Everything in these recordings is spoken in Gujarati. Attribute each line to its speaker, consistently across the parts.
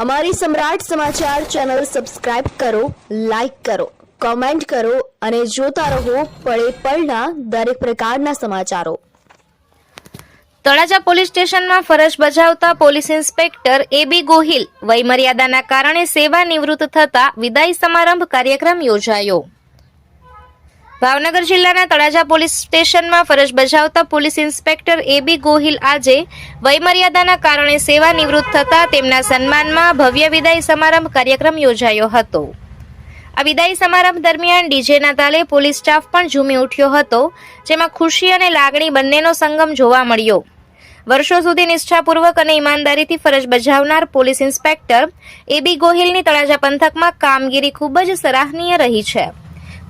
Speaker 1: અમારી સમ્રાટ સમાચાર ચેનલ સબસ્ક્રાઇબ કરો, લાઇક કરો, કોમેન્ટ કરો અને જોતા રહો પળે પળના દરેક પ્રકારના સમાચારો।
Speaker 2: તળાજા પોલીસ સ્ટેશનમાં ફરજ બજાવતા પોલીસ ઇન્સ્પેક્ટર એબી ગોહિલ વયમર્યાદાના કારણે સેવા નિવૃત્ત થતા વિદાય સમારંભ કાર્યક્રમ યોજાયો। ભાવનગર જિલ્લાના તળાજા પોલીસ સ્ટેશનમાં ફરજ બજાવતા પોલીસ ઇન્સ્પેક્ટર એબી ગોહિલ આજે વયમર્યાદાના કારણે સેવા નિવૃત્ત થતા તેમના સન્માનમાં ભવ્ય વિદાય સમારંભ કાર્યક્રમ યોજાયો હતો। આ વિદાય સમારંભ દરમિયાન ડીજેના તાલે પોલીસ સ્ટાફ પણ ઝૂમી ઉઠ્યો હતો, જેમાં ખુશી અને લાગણી બંનેનો સંગમ જોવા મળ્યો। વર્ષો સુધી નિષ્ઠાપૂર્વક અને ઈમાનદારીથી ફરજ બજાવનાર પોલીસ ઇન્સ્પેક્ટર એબી ગોહિલની તળાજા પંથકમાં કામગીરી ખૂબ જ સરાહનીય રહી છે।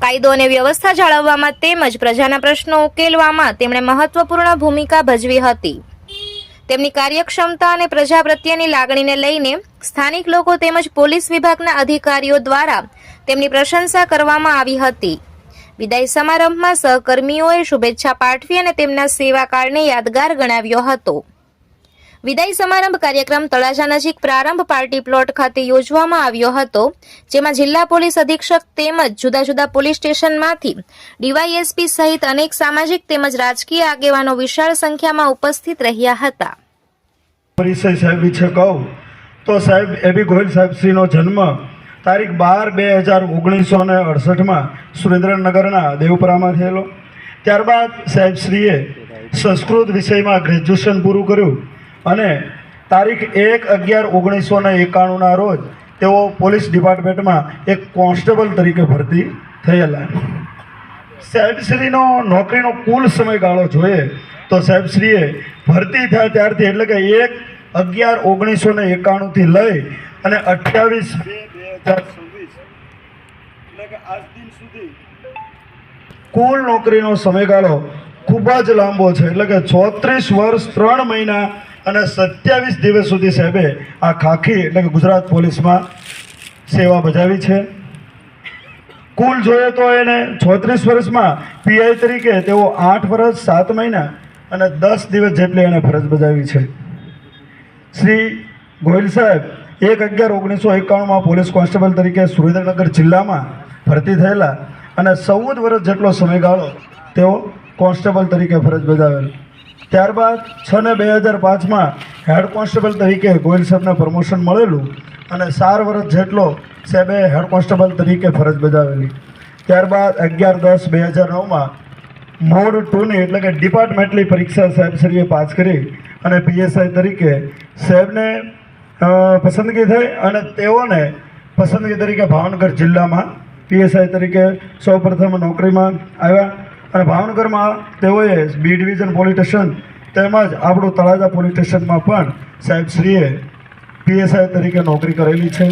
Speaker 2: કાયદો અને વ્યવસ્થા જાળવવામાં તેમજ પ્રજાના પ્રશ્નો ઉકેલવામાં તેમણે મહત્વપૂર્ણ ભૂમિકા ભજવી હતી। તેમની કાર્યક્ષમતા અને પ્રજા પ્રત્યેની લાગણીને લઈને સ્થાનિક લોકો તેમજ પોલીસ વિભાગના અધિકારીઓ દ્વારા તેમની પ્રશંસા કરવામાં આવી હતી। વિદાય સમારંભમાં સહકર્મીઓએ શુભેચ્છા પાઠવી અને તેમના સેવાકાળને યાદગાર ગણાવ્યો હતો। વિદાય સમારંભ કાર્યક્રમ તળાજા નજીક પ્રારંભ પાર્ટી પ્લોટ ખાતે યોજવામાં આવ્યો હતો, જેમાં જિલ્લા પોલીસ અધિક્ષક તેમજ જુદા જુદા પોલીસ સ્ટેશનમાંથી ડીવાયએસપી સહિત અનેક સામાજિક તેમજ રાજકીય આગેવાનો વિશાળ સંખ્યામાં ઉપસ્થિત રહ્યા હતા।
Speaker 3: પરિચય સાહેબ વિશે કહું તો સાહેબ એબી ગોહિલ સાહેબશ્રીનો જન્મ તારીખ 12/2019 સુરેન્દ્રનગરના દેવપરામાં થયેલો। ત્યારબાદ સાહેબશ્રીએ સંસ્કૃત વિષયમાં ગ્રેજ્યુએશન પૂરું કર્યું અને તારીખ 1/11/1991 રોજ તેઓ પોલીસ ડિપાર્ટમેન્ટમાં એક કોન્સ્ટેબલ તરીકે ભરતી થયેલા। સાહેબશ્રીનો નોકરીનો કુલ સમયગાળો જોઈએ તો સાહેબશ્રીએ ભરતી થયા ત્યારથી એટલે કે 1/11/1991 લઈ અને 28/2/2026 એટલે કે આજ દિન સુધી કુલ નોકરીનો સમયગાળો ખૂબ જ લાંબો છે, એટલે કે 34 વર્ષ 3 મહિના અને 27 દિવસ સુધી સાહેબે આ ખાખી એટલે કે ગુજરાત પોલીસમાં સેવા બજાવી છે। કુલ જોઈએ તો એને 36 વર્ષમાં પીઆઈ તરીકે તેઓ 8 વર્ષ 7 મહિના અને 10 દિવસ જેટલી એને ફરજ બજાવી છે। શ્રી ગોહિલ સાહેબ 1/11/1991 પોલીસ કોન્સ્ટેબલ તરીકે સુરેન્દ્રનગર જિલ્લામાં ભરતી થયેલા અને 14 વર્ષ જેટલો સમયગાળો તેઓ કોન્સ્ટેબલ તરીકે ફરજ બજાવેલ। ત્યારબાદ 6/2005 હેડ કોન્સ્ટેબલ તરીકે ગોહિલ સાહેબને પ્રમોશન મળેલું અને 4 વર્ષ જેટલો સાહેબે હેડ કોન્સ્ટેબલ તરીકે ફરજ બજાવેલી। ત્યારબાદ 11/10/2009 મોડ 2ની એટલે કે ડિપાર્ટમેન્ટલી પરીક્ષા સાહેબશ્રીએ પાસ કરી અને પીએસઆઈ તરીકે સાહેબને પસંદગી થઈ અને તેઓને પસંદગી તરીકે ભાવનગર જિલ્લામાં પીએસઆઈ તરીકે સૌપ્રથમ નોકરીમાં આવ્યા અને ભાવનગરમાં તેઓએ બી ડિવિઝન પોલીસ સ્ટેશન તેમજ આપણું તળાજા પોલીસ સ્ટેશનમાં પણ સાહેબશ્રીએ પીએસઆઈ તરીકે નોકરી કરેલી છે।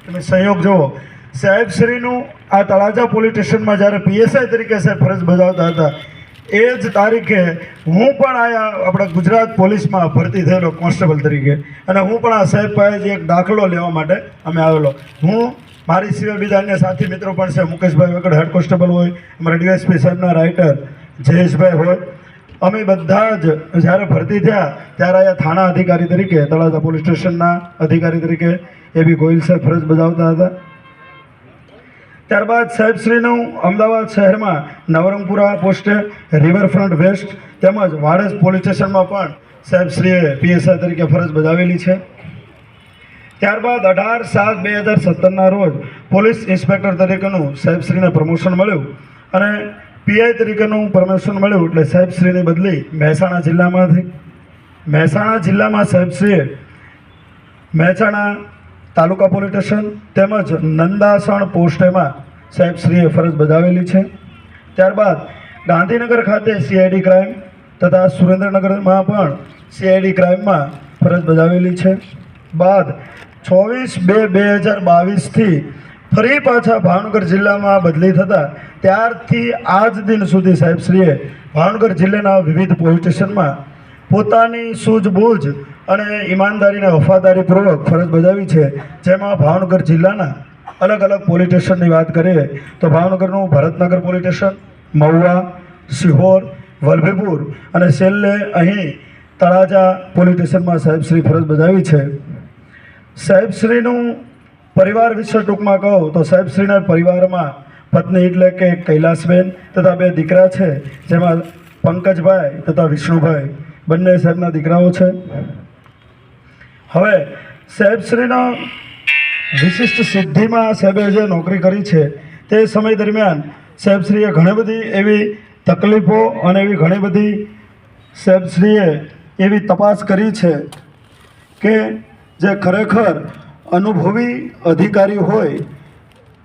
Speaker 3: તમે સંયોગ જુઓ, સાહેબશ્રીનું આ તળાજા પોલીસ સ્ટેશનમાં જ્યારે પીએસઆઈ તરીકે સાહેબ ફરજ બજાવતા હતા એ જ તારીખે હું પણ આપણા ગુજરાત પોલીસમાં ભરતી થયેલો કોન્સ્ટેબલ તરીકે અને હું પણ આ સાહેબ પાસેથી એક દાખલો લેવા માટે અમે આવેલો। હું મારી સિવાય બીજા અન્ય સાથી મિત્રો પણ છે, મુકેશભાઈ વગર હેડ કોન્સ્ટેબલ હોય, અમારા ડીવાયએસપી સાહેબના રાઇટર જયેશભાઈ હોય, અમે બધા જ જ્યારે ભરતી થયા ત્યારે અહીંયા થાણા અધિકારી તરીકે તળાજા પોલીસ સ્ટેશનના અધિકારી તરીકે એબી ગોહિલ સાહેબ ફરજ બજાવતા હતા। ત્યારબાદ સાહેબશ્રીનું અમદાવાદ શહેરમાં નવરંગપુરા પોસ્ટે, રિવરફ્રન્ટ વેસ્ટ તેમજ વાડજ પોલીસ સ્ટેશનમાં પણ સાહેબશ્રીએ પીએસઆઈ તરીકે ફરજ બજાવેલી છે। ત્યારબાદ 18/7/2017 રોજ પોલીસ ઇન્સ્પેક્ટર તરીકેનું સાહેબશ્રીને પ્રમોશન મળ્યું અને પીઆઈ તરીકેનું પ્રમોશન મળ્યું એટલે સાહેબશ્રીની બદલી મહેસાણા જિલ્લામાં થઈ। મહેસાણા જિલ્લામાં સાહેબશ્રીએ મહેસાણા તાલુકા પોલીસ સ્ટેશન તેમજ નંદાસણ પોસ્ટેમાં સાહેબશ્રીએ ફરજ બજાવેલી છે। ત્યારબાદ ગાંધીનગર ખાતે સીઆઈડી ક્રાઇમ તથા સુરેન્દ્રનગરમાં પણ સીઆઈડી ક્રાઇમમાં ફરજ બજાવેલી છે। બાદ 24/2/2022થી ફરી પાછા ભાવનગર જિલ્લામાં બદલી થતાં ત્યારથી આજ દિન સુધી સાહેબશ્રીએ ભાવનગર જિલ્લાના વિવિધ પોલીસ સ્ટેશનમાં પોતાની સૂઝબૂઝ અને ઈમાનદારીને વફાદારીપૂર્વક ફરજ બજાવી છે। જેમાં ભાવનગર જિલ્લાના અલગ અલગ પોલીસ સ્ટેશનની વાત કરીએ તો ભાવનગરનું ભરતનગર પોલીસ સ્ટેશન, મહુવા, સિહોર, વલભીપુર અને છેલ્લે અહીં તળાજા પોલીસ સ્ટેશનમાં સાહેબશ્રી ફરજ બજાવી છે। સાહેબશ્રીનું પરિવાર વિશે ટૂંકમાં કહું તો સાહેબશ્રીના પરિવારમાં પત્ની એટલે કે કૈલાસબેન તથા 2 દીકરા છે, જેમાં પંકજભાઈ તથા વિષ્ણુભાઈ બંને સાહેબના દીકરાઓ છે. હવે સાહેબશ્રીના વિશિષ્ટ સિદ્ધિમાં સાહેબે જે નોકરી કરી છે તે સમય દરમિયાન સાહેબશ્રીએ ઘણી બધી એવી તકલીફો અને એવી ઘણી બધી સાહેબશ્રીએ એવી તપાસ કરી છે કે જે ખરેખર અનુભવી અધિકારી હોય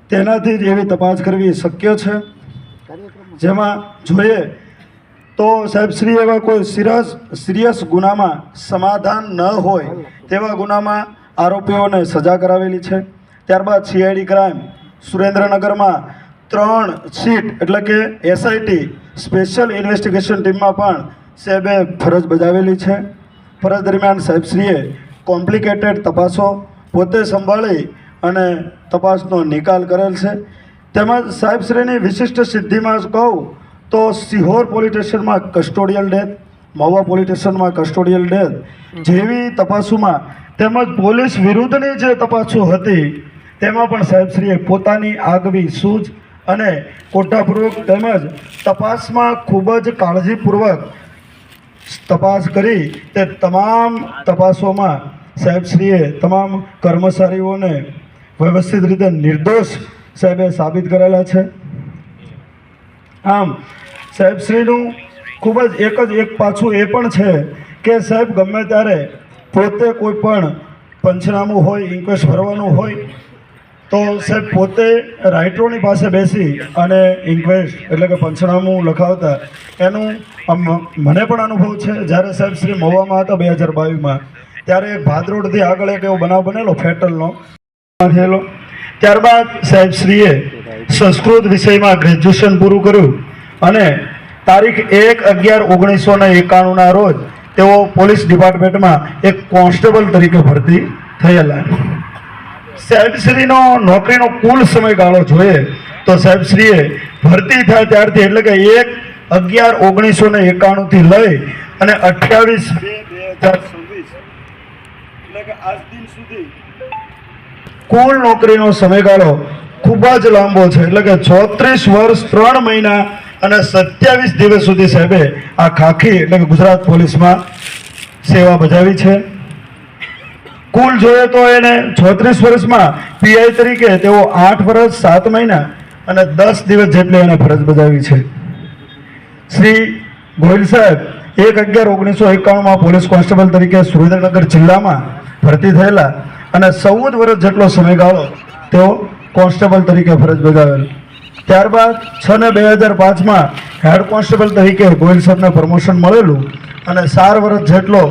Speaker 3: તેનાથી જ એવી તપાસ કરવી શક્ય છે. જેમાં જોઈએ તો સાહેબશ્રી એવા કોઈ સિરિયસ ગુનામાં સમાધાન ન હોય તેવા ગુનામાં આરોપીઓને સજા કરાવેલી છે. ત્યારબાદ CID ક્રાઇમ સુરેન્દ્રનગરમાં 3 સીટ એટલે કે SIT સ્પેશિયલ ઇન્વેસ્ટિગેશન ટીમમાં પણ સાહેબે ફરજ બજાવેલી છે. ફરજ દરમિયાન સાહેબશ્રીએ કોમ્પ્લિકેટેડ તપાસો પોતે સંભાળી અને તપાસનો નિકાલ કરેલ છે. તેમજ સાહેબશ્રીની વિશિષ્ટ સિદ્ધિમાં કહું તો સિહોર પોલીસ સ્ટેશનમાં કસ્ટોડિયલ ડેથ, મહુવા પોલીસ સ્ટેશનમાં કસ્ટોડિયલ ડેથ જેવી તપાસોમાં તેમજ પોલીસ વિરુદ્ધની જે તપાસો હતી તેમાં પણ સાહેબશ્રીએ પોતાની આગવી સૂઝ અને કોઠાપૂર્વક તેમજ તપાસમાં ખૂબ જ કાળજીપૂર્વક તપાસ કરી તે તમામ તપાસોમાં સાહેબશ્રીએ તમામ કર્મચારીઓને વ્યવસ્થિત રીતે નિર્દોષ સાહેબે સાબિત કરેલા છે. આમ સાહેબશ્રીનું ખૂબ જ એક પાછું એ પણ છે કે સાહેબ ગમે ત્યારે પોતે કોઈ પણ પંચનામું હોય, ઇન્ક્વેસ્ટ ભરવાનું હોય તો સાહેબ પોતે રાઇટરોની પાસે બેસી અને ઇન્ક્વેસ્ટ એટલે કે પંચનામું લખાવતા એનું મને પણ અનુભવ છે. જ્યારે સાહેબ શ્રી મહુવામાં હતા 2022માં ત્યારે ભાદરોડથી આગળ એક એવો બનાવ બનેલો ફેટલનો થયેલો. ત્યારબાદ સાહેબશ્રીએ સંસ્કૃત વિષયમાં ગ્રેજ્યુએશન પૂરું કર્યું અને તારીખ 1/11/1991ના રોજ તેઓ પોલીસ ડિપાર્ટમેન્ટમાં એક કોન્સ્ટેબલ તરીકે ભરતી થયેલા. સાહેબશ્રીનો નોકરીનો કુલ સમયગાળો જોઈએ તો સાહેબશ્રીએ ભરતી થાય ત્યારથી એટલે કે 1/11/1991થી લઈ અને 28/2/2024 એટલે કે આજ દિન સુધી કુલ નોકરીનો સમયગાળો ખૂબ જ લાંબો છે. એટલે કે 34 વર્ષ 3 મહિના અને 27 દિવસ સુધી સાહેબે આ ખાખી એટલે કે ગુજરાત પોલીસમાં સેવા બજાવી છે. કુલ જોઈએ તો એને 36 વર્ષમાં PI તરીકે તેઓ 8 વર્ષ 7 મહિના અને 10 દિવસ જેટલી એને ફરજ બજાવી છે. શ્રી ગોહિલ સાહેબ 1/11/1991માં પોલીસ કોન્સ્ટેબલ તરીકે સુરેન્દ્રનગર જિલ્લામાં ભરતી થયેલા અને 14 વર્ષ જેટલો સમયગાળો તેઓ કોન્સ્ટેબલ તરીકે ફરજ બજાવેલ. ત્યારબાદ 6/2005માં હેડ કોન્સ્ટેબલ તરીકે ગોહિલ સાહેબને પ્રમોશન મળેલું અને 4 વર્ષ જેટલો